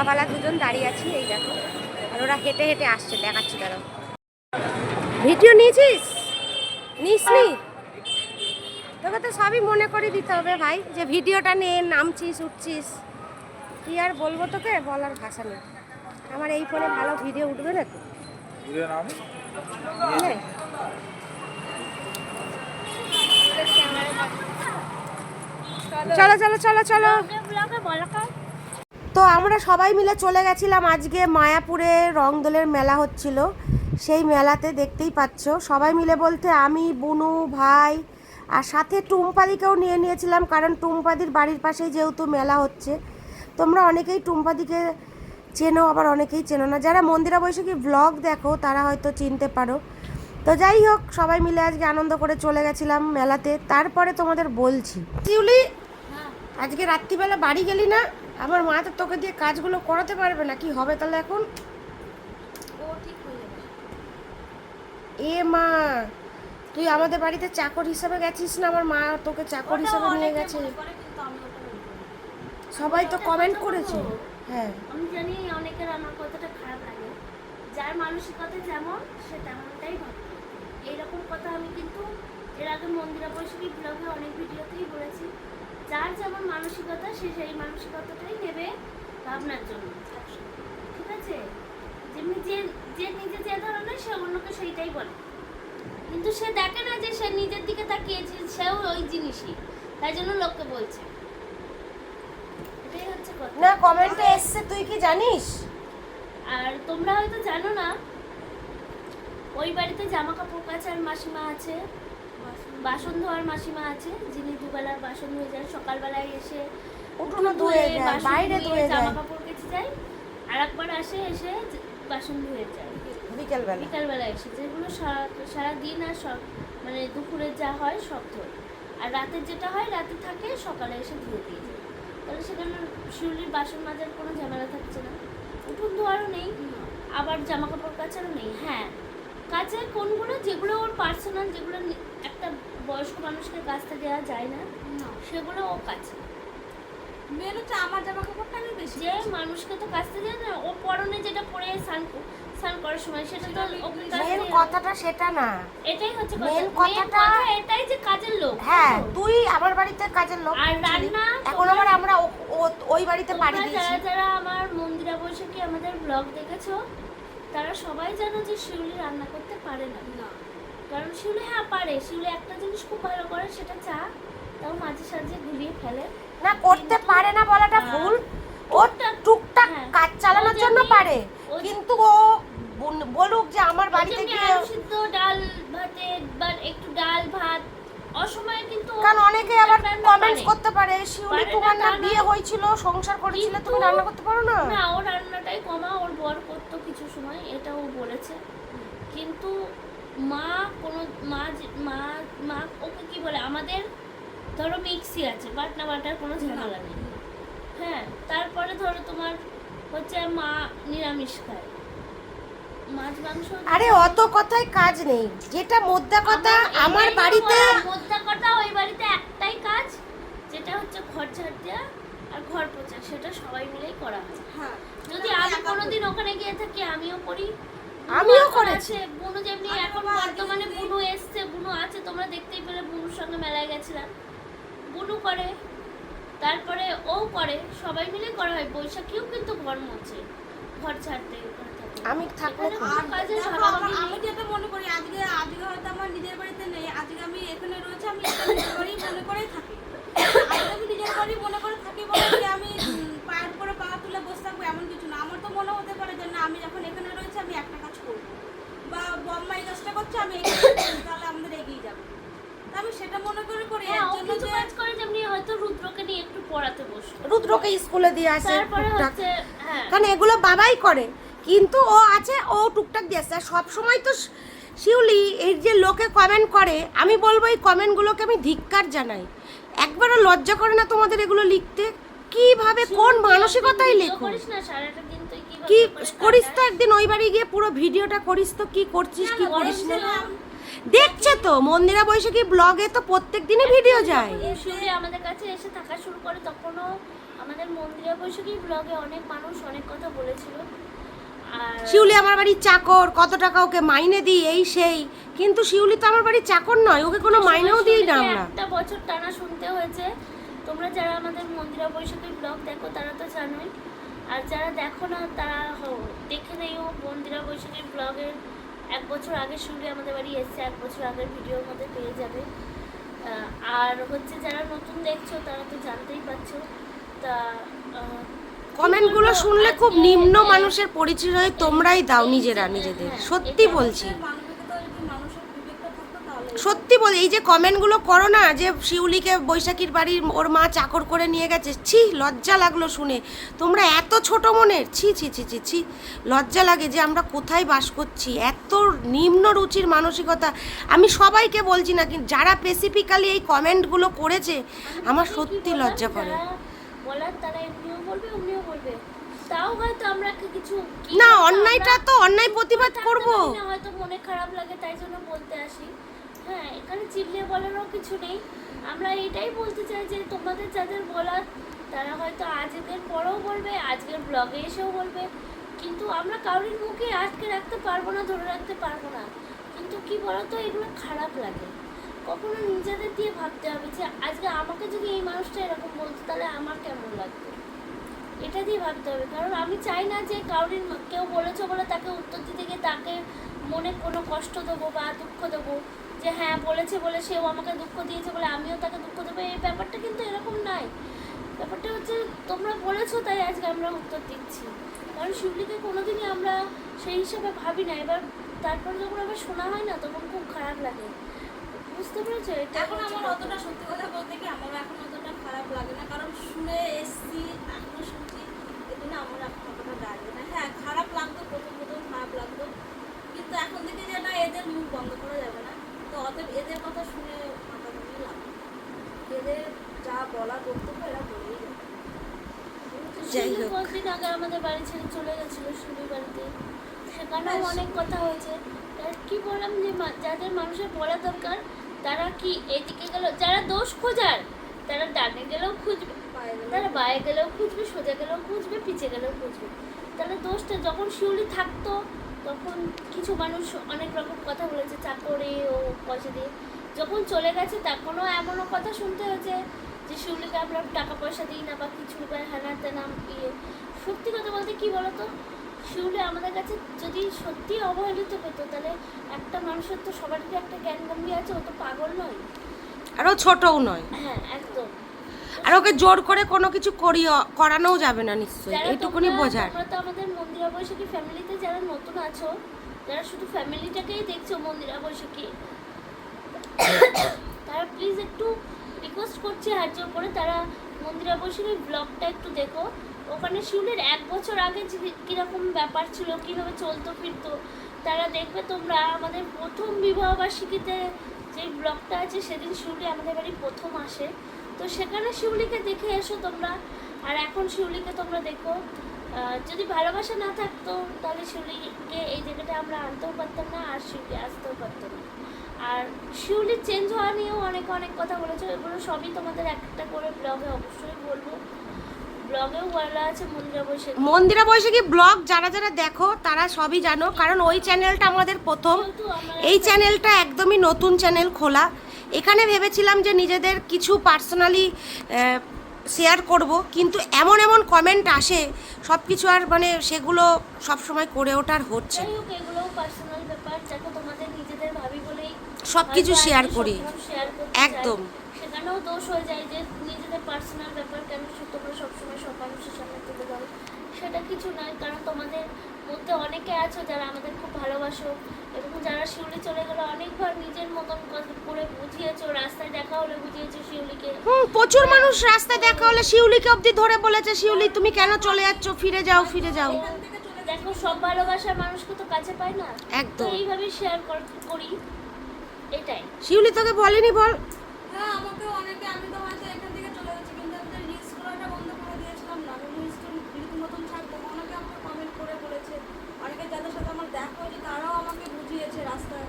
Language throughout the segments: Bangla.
রিক্সাওয়ালা দুজন দাঁড়িয়ে আছি, এই দেখো। আর ওরা হেঁটে হেঁটে আসছে, দেখাচ্ছি দাঁড়াও। ভিডিও নিয়েছিস? নিসনি? তোকে তো সবই মনে করে দিতে হবে ভাই, যে ভিডিওটা নিয়ে নামছিস উঠছিস। কি আর বলবো তোকে, বলার ভাষা নেই। আমার এই ফোনে ভালো ভিডিও উঠবে না তো। চলো চলো চলো চলো। তো আমরা সবাই মিলে চলে গেছিলাম আজকে মায়াপুরে রংদোলের মেলা হচ্ছিল, সেই মেলাতে। দেখতেই পাচ্ছ সবাই মিলে বলতে আমি, বুনু, ভাই আর সাথে টুম্পাদিকেও নিয়ে নিয়েছিলাম, কারণ টুম্পাদির বাড়ির পাশেই যেহেতু মেলা হচ্ছে। তোমরা অনেকেই টুম্পাদিকে চেনো, আবার অনেকেই চেনো না। যারা মন্দিরা বৈশাখী ব্লগ দেখো তারা হয়তো চিনতে পারো। তো যাই হোক, সবাই মিলে আজকে আনন্দ করে চলে গেছিলাম মেলাতে। তারপরে তোমাদের বলছি, শিউলি আজকে রাত্রিবেলা বাড়ি গেলি না? আমার মা তো তোকে দিয়ে কাজগুলো করাতে পারবে না, কি হবে তাহলে এখন? এ মা, তুই আমাদের বাড়িতে চাকর হিসেবে গেছিস না, আমার মা তোকে চাকর হিসেবে নিয়ে গেছে। সবাই তো কমেন্ট করেছে। হ্যাঁ, আমি জানি অনেকের আমার কথাটা খারাপ লাগে, যার মানসিকতা যেমন সে তেমনটাই ভাবে। এইরকম কথা আমি কিন্তু এর আগে মন্দিরা বৈশাখী ব্লগে অনেক ভিডিওতেই বলেছি, যার যেমন মানসিকতা সে সেই মানসিকতাটাই নেবে ভাবনার জন্য, ঠিক আছে? যেমনি যে নিজে যে ধরনের সে অন্যকে সেইটাই বলে, কিন্তু সে দেখে না যে সে নিজের দিকে তাকিয়েছে, সেও ওই জিনিসই, তাই জন্য লোককে বলছে। এটাই হচ্ছে কথা। না, কমেন্টে এসছে, তুই কি জানিস? আর তোমরা হয়তো জানো না, ওই বাড়িতে জামা কাপড় কাচার মাসিমা আছে, বাসন ধোয়ার মাসিমা আছে, যিনি দুবেলার বাসন ধুয়ে যায়। সকালবেলায় এসে উঠোনে ধুয়ে যায়, বাইরে ধুয়ে যায়, জামা কাপড় কেচে যায়, আর একবার আসে এসে বাসন ধুয়ে যায় বিকালবেলা এসে। যেগুলো সারা দিন আর সব মানে দুপুরে যা হয় সব ধোয়, আর রাতের যেটা হয় রাতে থাকে, সকালে এসে ধুয়ে দিয়ে যায়। তাহলে সেখানে শিউলির বাসন মাজার কোনো ঝামেলা থাকছে না, উঠোন ধোয়ারও নেই, আবার জামা কাপড় কাচারও নেই। হ্যাঁ, কাছে কোনগুলো যেগুলো ওর পার্সোনাল, যেগুলো একটা বয়স্ক মানুষকে কাচতে দেওয়া যায় না, সেগুলো ও কাছে। মেন হচ্ছে আমার জামা কাপড়টা আমি বেশি, যে মানুষকে তো কাচতে দেয় না, ও পরনে যেটা পরে স্নান করার সময় সেটা তো মেন কথাটা সেটা না। এটাই হচ্ছে মেন কথাটা এটাই যে কাজের লোক। হ্যাঁ, তুই আমার বাড়িতে কাজের লোক, আর রান্না এখন আবার আমরা ওই বাড়িতে পাড়ি দিয়েছি। যারা আমার মন্দিরা বৈশাখী আমাদের ব্লগ দেখেছো তারা সবাই জানো যে শিউলি রান্না করতে পারে না। কারণ শিউলি পারে, শিউলি একটা জিনিস খুব ভালো করে, সেটা চা, তাও মাঝে সাঝে গুলিয়ে ফেলে। না, করতে পারে না বলাটা ভুল, ও টুকটাক কাজ চালানোর জন্য পারে, কিন্তু ও বলুক যে আমার বাড়িতে গিয়ে সিদ্ধ ডাল ভাতে বা একটু ডাল ভাত অসময়ে, কিন্তু কারণ অনেকে আবার কমেন্টস করতে পারে, শিউলি তোমার না বিয়ে হয়েছিল, সংসার করেছিল, তুমি রান্না করতে পারো না? না, ও রান্নাটাই কমা, ওর বর করতো কিছু সময়, এটাও বলেছে। কিন্তু মা কোনো মা ওকে কি বলে, আমাদের ধরো মিক্সি আছে, বাটনা বাটার কোনো ঝামেলা নেই। হ্যাঁ, তারপরে ধরো তোমার হচ্ছে মা নিরামিষ খায়, মাছ মাংস। আরে অত কথায় কাজ নেই, যেটা মোদ্দা কথা আমার বাড়িতে মোদ্দা কথা ওই বাড়িতে একটাই কাজ, যেটা হচ্ছে ঘর ঝাড় দেওয়া আর ঘর পোছা, সেটা সবাই মিলেই করা হয়। হ্যাঁ, যদি আমি কোনোদিন ওখানে গিয়ে থাকি আমিও করি, আমিও করেছি। বুনু যেমনি এখন বর্তমানে বুনু এসছে, বুনু আছে, তোমরা দেখতেই পেলে বুনুর সঙ্গে মেলায় গেছিলাম, বুনু করে, তারপরে ও করে, সবাই মিলে করা হয়। বৈশাখীও কিন্তু ঘর মোছে, ঘর ছাড়তে আমি থাকবো। আমি যেটা মনে করি, আজকে হয়তো আমার নিজের বাড়িতে নেই, আজকে আমি এখানে রয়েছে, আমি নিজের বাড়ি মনে করেই থাকি। আজকে আমি নিজের বাড়ি মনে করে থাকি বলে যে আমি পায়ের উপরে পা তুলে বসে থাকবো এমন কিছু না। আমার তো মনে হতে পারে যে না, আমি যখন এখানে রয়েছে আমি একটা কাজ করবো, বা বম্মা এই কাজটা করছে আমি তাহলে আমাদের এগিয়ে যাবো, আমি সেটা মনে করে করি। কিছু কাজ করে, যেমনি হয়তো রুদ্রকে নিয়ে একটু পড়াতে বসলো, রুদ্রকে স্কুলে দিয়ে আসে, তারপরে হচ্ছে কারণ এগুলো বাবাই করে, কিন্তু ও আছে, ও টুকটাক দিয়ে আসে। সব সময় তো শিউলি এই যে লোকে কমেন্ট করে, আমি বলবো এই কমেন্টগুলোকে আমি ধিক্কার জানাই। একবারও লজ্জা করে না তোমাদের এগুলো লিখতে? কিভাবে, কোন মানসিকতায় লেখো? কি করিস তো, একদিন ওই বাড়ি গিয়ে পুরো ভিডিওটা করিস তো, কি করছিস কি করিস না। দেখছে তো মন্দিরা বৈশাখী ব্লগে তো প্রত্যেক দিনই ভিডিও যায়। শিউলি আমাদের কাছে এসে থাকা শুরু করে তখনও আমাদের মন্দিরা বৈশাখী ব্লগে অনেক মানুষ অনেক কথা বলেছিল। আর শিউলি আমার বাড়ির চাকর, কত টাকা ওকে মাইনে দিই এই সেই, কিন্তু শিউলি তো আমার বাড়ির চাকর নয়, ওকে কোনো মাইনেও দিই না আমরা। একটা বছর টানা শুনতে হয়েছে। তোমরা যারা আমাদের মন্দিরা বৈশাখী ব্লগ দেখো তারা তো জানোই, আর যারা দেখো না তারা দেখে নেইও মন্দিরা বৈশাখী ব্লগের 1 বছর আগে শিউলি আমাদের বাড়ি এসছে, 1 বছর আগের ভিডিওর মধ্যে পেয়ে যাবে। আর হচ্ছে যারা নতুন দেখছো তারা তো জানতেই পারছো। তা কমেন্টগুলো শুনলে খুব নিম্ন মানুষের পরিচয় তোমরাই দাও নিজেরা নিজেদের, সত্যি বলছি, সত্যি বলি। এই যে কমেন্টগুলো করো না যে শিউলিকে বৈশাখীর বাড়ির ওর মা চাকর করে নিয়ে গেছে, ছি লজ্জা লাগলো শুনে। তোমরা এত ছোট মনের, ছি ছি ছি ছি ছি, লজ্জা লাগে যে আমরা কোথায় বাস করছি, এত নিম্ন রুচির মানসিকতা। আমি সবাইকে বলছি না, কিন্তু যারা স্পেসিফিক্যালি এই কমেন্টগুলো করেছে আমার সত্যি লজ্জা করে। বলার তারা এমনিও বলবে অমনিও বলবে, তাও হয়তো আমরা কিছু না, অন্যায়টা তো অন্যায় প্রতিবাদ করব, হয়তো মনে খারাপ লাগে তাই জন্য বলতে আসি। হ্যাঁ, এখানে চিল্লিয়ে বলারও কিছু নেই। আমরা এটাই বলতে চাই যে তোমাদের যাদের বলার তারা হয়তো আজকের পরেও বলবে, আজকের ব্লগে এসেও বলবে, কিন্তু আমরা কারোর মুখে আটকে রাখতে পারবো না, ধরে রাখতে পারবো না। কিন্তু কি বলতো, এগুলো খারাপ লাগে। কখনো নিজেদের দিয়ে ভাবতে হবে যে আজকে আমাকে যদি এই মানুষটা এরকম বলতো তাহলে আমার কেমন লাগতো, এটা দিয়ে ভাবতে হবে। কারণ আমি চাই না যে কারোর কেউ বলেছে বলে তাকে উত্তর দিতে গিয়ে তাকে মনে কোনো কষ্ট দেবো বা দুঃখ দেবো, যে হ্যাঁ বলেছে বলে সেও আমাকে দুঃখ দিয়েছে বলে আমিও তাকে দুঃখ দেবো। এই ব্যাপারটা কিন্তু এরকম নাই। ব্যাপারটা হচ্ছে তোমরা বলেছো তাই আজকে আমরা উত্তর দিচ্ছি। কারণ শিউলিকে কোনোদিনই আমরা সেই হিসাবে ভাবি না। এবার তারপর যখন আবার শোনা হয় না তখন খুব খারাপ লাগে, বুঝতে পেরেছো? এটা এখন আমার অতটা সত্যি কথা বলতে কি আমার এখন অতটা খারাপ লাগে না, কারণ শুনে এসছি, এখনো শুনছি, এই জন্য আমার এখন অতটা লাগবে না। হ্যাঁ, খারাপ লাগতো, প্রথম খারাপ লাগতো, কিন্তু এখন থেকে যে না, এদের মুখ বন্ধ করা যাবে না। তো অতএব এদের কথা শুনে মাথা ঘুরিয়ে লাভ নেই। এদের যা বলা বক্তব্য এরা বলেই যাবে। যাই হোক, কয়েকদিন আগে আমাদের বাড়ি ছেড়ে চলে গেছিল শিউলির বাড়িতে, সেখানেও অনেক কথা হয়েছে। কি বললাম যে যাদের মানুষের বলা দরকার তারা কি এদিকে গেল, যারা দোষ খোঁজার তারা ডানে গেলেও খুঁজবে, তারা বায়ে গেলেও খুঁজবে, সোজা গেলেও খুঁজবে, পিছে গেলেও খুঁজবে। তাহলে দোষটা যখন শিউলি থাকতো তখন কিছু মানুষ অনেক রকম কথা বলেছে, চাকরে ও পয়সা দিয়ে। যখন চলে গেছে তখনও এমনও কথা শুনতে হয়েছে যে শিউলিকে আমরা টাকা পয়সা দিই না বা কিছু বা হ্যানা তেনা ইয়ে। সত্যি কথা বলতে কি বলতো, শিউলি আমাদের কাছে যদি সত্যি অবহেলিত পেতো তাহলে একটা মানুষের তো সবারই একটা জ্ঞান গম্ভীর আছে, ও তো পাগল নয়, আর ও ছোটও নয়। হ্যাঁ একদম। আর ওকে জোর করে কোনো কিছু করানোও যাবে না নিশ্চয়ই, এইটুকুনি বোঝার। তোমরা তো আমাদের মন্দিরা বৈশাখী ফ্যামিলিতে যারা নতুন আছো, যারা শুধু ফ্যামিলিটাকেই দেখছো মন্দিরা বৈশাখী, তারা প্লিজ একটু রিকোয়েস্ট করছি হাত জোর করে, তারা মন্দিরা বৈশাখী ব্লগটা একটু দেখো। ওখানে শিউলির 1 বছর আগে কীরকম ব্যাপার ছিল, কীভাবে চলতো ফিরতো তারা দেখবে। তোমরা আমাদের প্রথম বিবাহবার্ষিকীতে যে ব্লগটা আছে সেদিন শিউলি আমাদের বাড়ি প্রথম আসে, তো সেখানে শিউলিকে দেখে এসো তোমরা। আর এখন শিউলিকে তোমরা দেখো। যদি ভালোবাসা না থাকতো তাহলে শিউলিকে এই জায়গাটা আমরা আনতেও পারতাম না, আর শিউলি আসতেও পারতাম না। আর শিউলির চেঞ্জ হওয়া নিয়েও অনেক কথা বলেছো, এগুলো সবই তোমাদের একটা করে ব্লগে অবশ্যই বলবো। ব্লগেও বলা আছে মন্দিরা বৈশাখী ব্লগ যারা যারা দেখো তারা সবই জানো, কারণ ওই চ্যানেলটা আমাদের প্রথম। এই চ্যানেলটা একদমই নতুন চ্যানেল খোলা। এখানে ভেবেছিলাম যে নিজেদের কিছু পার্সোনালি শেয়ার করব, কিন্তু এমন কমেন্ট আসে সব কিছু আর মানে সেগুলো সব সময় করে ওঠার হচ্ছে। এগুলোও পার্সোনাল ব্যাপার, দেখো তোমাদের নিজেদের ভাবি বলেই সব কিছু শেয়ার করি, একদম। সেখানেও দোষ হয়ে যায় যে নিজেদের পার্সোনাল ব্যাপার কেন তোমরা সবসময় সব মানুষের সামনে তুলে ধরো। সেটা কিছু নয়, কারণ তোমাদের মধ্যে অনেকে আছো যারা আমাদের খুব ভালোবাসো, এবং যারা শিউলি চলে গেলে অনেকবার নিজের মতন করে বুঝিয়েছো, রাস্তায় দেখা হলে বুঝিয়েছো শিউলিকে। প্রচুর মানুষ রাস্তায় দেখা হলে শিউলিকে অবধি ধরে বলেছে, শিউলি তুমি কেন চলে যাচ্ছ, ফিরে যাও ফিরে যাও। দেখো সব ভালোবাসার মানুষকে তো কাছে পায় না, একদম এইভাবেই শেয়ার করি, এটাই। শিউলি তোকে বলেনি বল? হ্যাঁ, আমাকে অনেকে, আমি তো হয়তো এখান থেকে চলে গেছি, কিন্তু আমি তো রিলস করাটা বন্ধ করে দিয়েছিলাম না, আমি রিলস রীতিমতন ছাড়তাম। অনেকে আমাকে কমেন্ট করে বলেছে, অনেকে যাদের সাথে আমার দেখা হয়েছে তারাও আমাকে বুঝিয়েছে রাস্তায়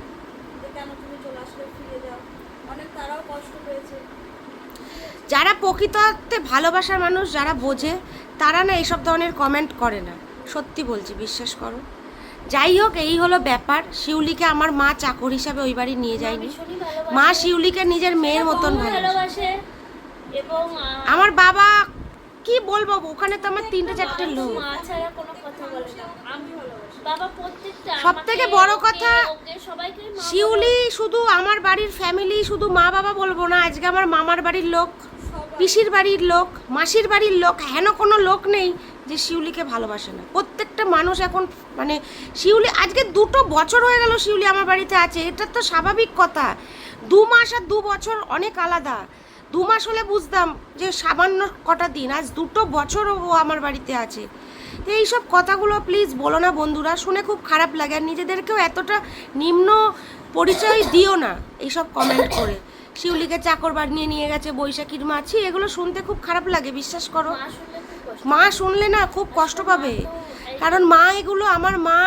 যে কেন তুমি চলে যারা প্রকৃততে ভালোবাসার মানুষ, যারা বোঝে, তারা না এইসব ধরনের কমেন্ট করে না, সত্যি বলছি, বিশ্বাস করো। যাই হোক, এই হলো ব্যাপার। শিউলিকে আমার মা চাকর হিসাবে ওই বাড়ি নিয়ে যায়নি, মা শিউলিকে নিজের মেয়ের মতন ভালোবাসে। এবং আমার বাবা কি বলবো, ওখানে তো আমার 3-4টে লোক, মা ছাড়া কোনো কথা বলে না। আমি বাবা প্রত্যেকটা, সবথেকে বড় কথা সবাইকে শিউলি শুধু আমার বাড়ির ফ্যামিলি, শুধু মা বাবা বলবো না, আজকে আমার মামার বাড়ির লোক, পিসির বাড়ির লোক, মাসির বাড়ির লোক, হেন কোনো লোক নেই যে শিউলিকে ভালোবাসে না। প্রত্যেকটা মানুষ এখন মানে শিউলি, আজকে 2 বছর হয়ে গেল শিউলি আমার বাড়িতে আছে, এটা তো স্বাভাবিক কথা। 2 মাস আর 2 বছর অনেক আলাদা। 2 মাস হলে বুঝতাম যে সামান্য কটা দিন, আজ 2 বছর ও আমার বাড়িতে আছে। তো এইসব কথাগুলো প্লিজ বলো না বন্ধুরা, শুনে খুব খারাপ লাগে। আর নিজেদেরকেও এতটা নিম্ন পরিচয় দিও না এইসব কমেন্ট করে। শিউলিকে চাকর বানিয়ে নিয়ে গেছে, বৈশাখীর মাছি, এগুলো শুনতে খুব খারাপ লাগে, বিশ্বাস করো। মা শুনলে না খুব কষ্ট পাবে, কারণ মা এগুলো, আমার মা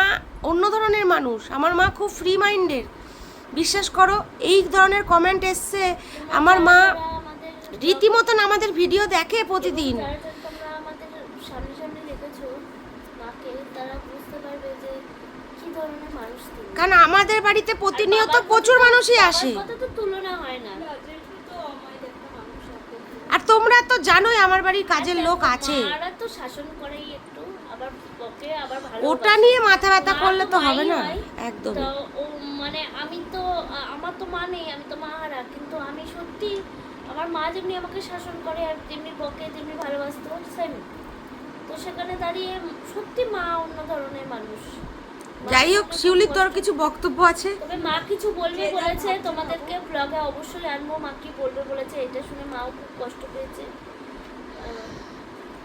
অন্য ধরনের মানুষ, আমার মা খুব ফ্রি মাইন্ডের, বিশ্বাস করো। এই ধরনের কমেন্ট এসছে, আমার মা রীতিমতন আমাদের ভিডিও দেখে প্রতিদিন। তোমরা আমাদের সামনে সামনে দেখেছো মাকে, তারা বুঝতে পারবে যে কি ধরনের মানুষ তিনি। কারণ আমাদের বাড়িতে প্রতিনিয়ত প্রচুর মানুষই আসে, কত তো তুলনা হয় না। আর তোমরা তো জানোই আমার বাড়ির কাজের লোক আছে, মারা তো শাসন করেই একটু, আবার বকে, আবার ভালো। ওটা নিয়ে মাথা ব্যথা করলে তো হবে না, একদম। তো ও মানে আমি তো, আমার তো মা নেই, আমি তো মা হারা, কিন্তু আমি সত্যি আমার মা যেমনি আমাকে শাসন করে আর যেমনি বকে, যেমনি ভালোবাসতো, সেম। তো সেখানে দাঁড়িয়ে সত্যি মা অন্য ধরনের মানুষ। যাই হোক, শিউলি তোর কিছু বক্তব্য আছে? তবে মা কিছু বলবে বলেছে, তোমাদেরকে ব্লগে অবশ্যই আনবো, মা কি বলবে বলেছে, এটা শুনে মাও খুব কষ্ট পেয়েছে।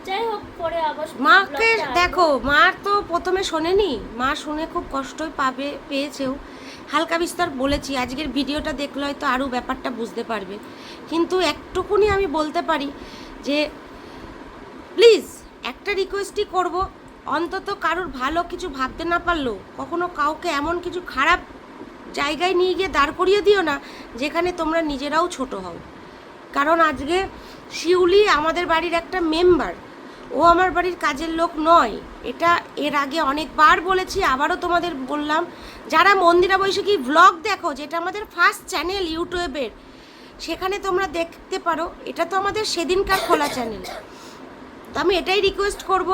যাই হোক, পরে আবার মাকে দেখো, মা তো প্রথমে শোনেনি, মা শুনে খুব কষ্টই পেয়েছেও। হালকা বিস্তর বলেছি, আজকের ভিডিওটা দেখলে হয়তো আরও ব্যাপারটা বুঝতে পারবে। কিন্তু একটুকুনি আমি বলতে পারি যে প্লিজ একটা রিকোয়েস্টই করব, অন্তত কারোর ভালো কিছু ভাবতে না পারলেও কখনো কাউকে এমন কিছু খারাপ জায়গায় নিয়ে গিয়ে দাঁড় করিয়ে দিও না যেখানে তোমরা নিজেরাও ছোট হও। কারণ আজকে শিউলি আমাদের বাড়ির একটা মেম্বার, ও আমার বাড়ির কাজের লোক নয়। এটা এর আগে অনেকবার বলেছি, আবারও তোমাদের বললাম। যারা মন্দিরা বৈশাখী ভ্লগ দেখো, যেটা আমাদের ফার্স্ট চ্যানেল ইউটিউবের, সেখানে তোমরা দেখতে পারো, এটা তো আমাদের সেদিনকার খোলা চ্যানেল। তো আমি এটাই রিকোয়েস্ট করব,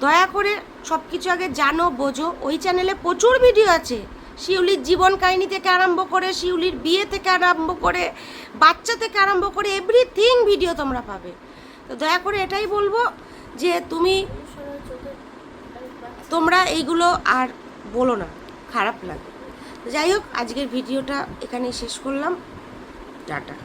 দয়া করে সব কিছু আগে জানো, বোঝো। ওই চ্যানেলে প্রচুর ভিডিও আছে, শিউলির জীবন কাহিনী থেকে আরম্ভ করে, শিউলির বিয়ে থেকে আরম্ভ করে, বাচ্চা থেকে আরম্ভ করে এভরিথিং ভিডিও তোমরা পাবে। তো দয়া করে এটাই বলবো যে তোমরা এইগুলো আর বলো না, খারাপ লাগে। যাই হোক, আজকের ভিডিওটা এখানেই শেষ করলাম, টাটা।